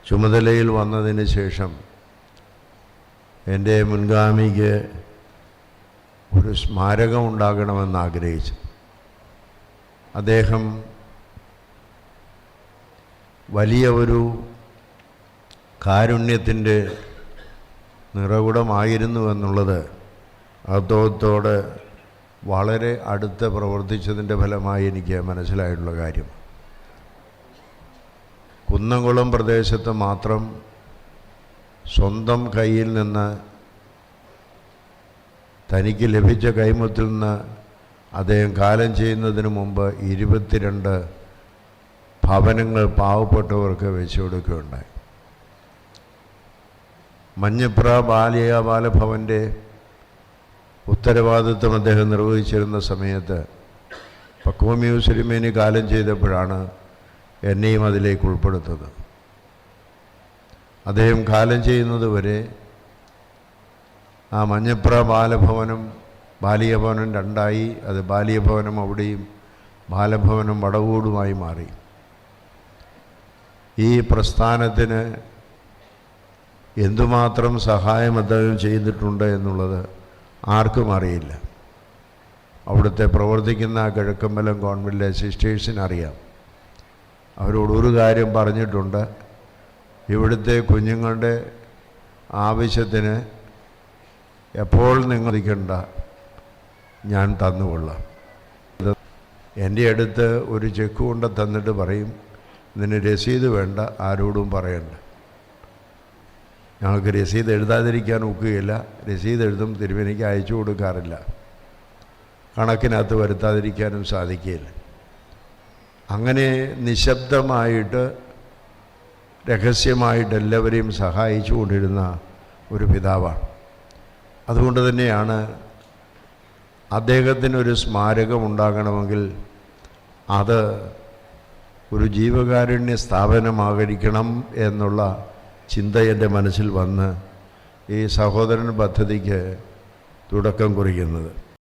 ചുമതലയിൽ വന്നതിന് ശേഷം എൻ്റെ മുൻഗാമിക്ക് ഒരു സ്മാരകം ഉണ്ടാകണമെന്ന് ആഗ്രഹിച്ചു. അദ്ദേഹം വലിയ ഒരു കാരുണ്യത്തിൻ്റെ നിറകുടമായിരുന്നു എന്നുള്ളത് അദ്ദേഹത്തോട് വളരെ അടുത്ത് പ്രവർത്തിച്ചതിൻ്റെ ഫലമായി എനിക്ക് മനസ്സിലായിട്ടുള്ള കാര്യം. കുന്നംകുളം പ്രദേശത്ത് മാത്രം സ്വന്തം കയ്യിൽ നിന്ന് തനിക്ക് ലഭിച്ച കൈമുത്തിൽ നിന്ന് അദ്ദേഹം കാലം ചെയ്യുന്നതിന് മുമ്പ് 22 ഭവനങ്ങൾ പാവപ്പെട്ടവർക്ക് വെച്ചു കൊടുക്കുകയുണ്ടായി. മഞ്ഞപ്ര ബാലഭവൻ്റെ ഉത്തരവാദിത്വം അദ്ദേഹം നിർവഹിച്ചിരുന്ന സമയത്ത് പക്വമ്യൂസിലിമേനി കാലം ചെയ്തപ്പോഴാണ് എന്നെയും അതിലേക്ക് ഉൾപ്പെടുത്തുന്നത്. അദ്ദേഹം കാലം ചെയ്യുന്നത് വരെ ആ മഞ്ഞപ്ര ബാലികഭവനം രണ്ടായി. അത് ബാലികഭവനം അവിടെയും ബാലഭവനം വടവൂടുമായി മാറി. ഈ പ്രസ്ഥാനത്തിന് എന്തുമാത്രം സഹായം അദ്ദേഹം ചെയ്തിട്ടുണ്ട് എന്നുള്ളത് ആർക്കും അറിയില്ല. അവിടുത്തെ പ്രവർത്തിക്കുന്ന കിഴക്കമ്പലം കോൺവെൻറ്റിലെ സിസ്റ്റേഴ്സിനറിയാം. അവരോട് ഒരു കാര്യം പറഞ്ഞിട്ടുണ്ട്: ഇവിടുത്തെ കുഞ്ഞുങ്ങളുടെ ആവശ്യത്തിന് എപ്പോൾ നിങ്ങൾ ഇരിക്കണ്ട, ഞാൻ തന്നുകൊള്ളാം. എൻ്റെ അടുത്ത് ഒരു ചെക്ക് കൊണ്ട് തന്നിട്ട് പറയും, ഇതിന് രസീത് വേണ്ട, ആരോടും പറയണ്ട. ഞങ്ങൾക്ക് രസീത് എഴുതാതിരിക്കാൻ ഒക്കുകയില്ല. രസീത് എഴുതും, തിരുമേനിക്ക് അയച്ചു കൊടുക്കാറില്ല. കണക്കിനകത്ത് വരുത്താതിരിക്കാനും സാധിക്കുകയില്ല. അങ്ങനെ നിശബ്ദമായിട്ട് രഹസ്യമായിട്ട് എല്ലാവരെയും സഹായിച്ചു കൊണ്ടിരുന്ന ഒരു പിതാവാണ്. അതുകൊണ്ട് തന്നെയാണ് അദ്ദേഹത്തിനൊരു സ്മാരകം ഉണ്ടാകണമെങ്കിൽ അത് ഒരു ജീവകാരുണ്യ സ്ഥാപനമാകരിക്കണം എന്നുള്ള ചിന്ത എൻ്റെ മനസ്സിൽ വന്ന് ഈ സഹോദരൻ പദ്ധതിക്ക് തുടക്കം കുറിക്കുന്നത്.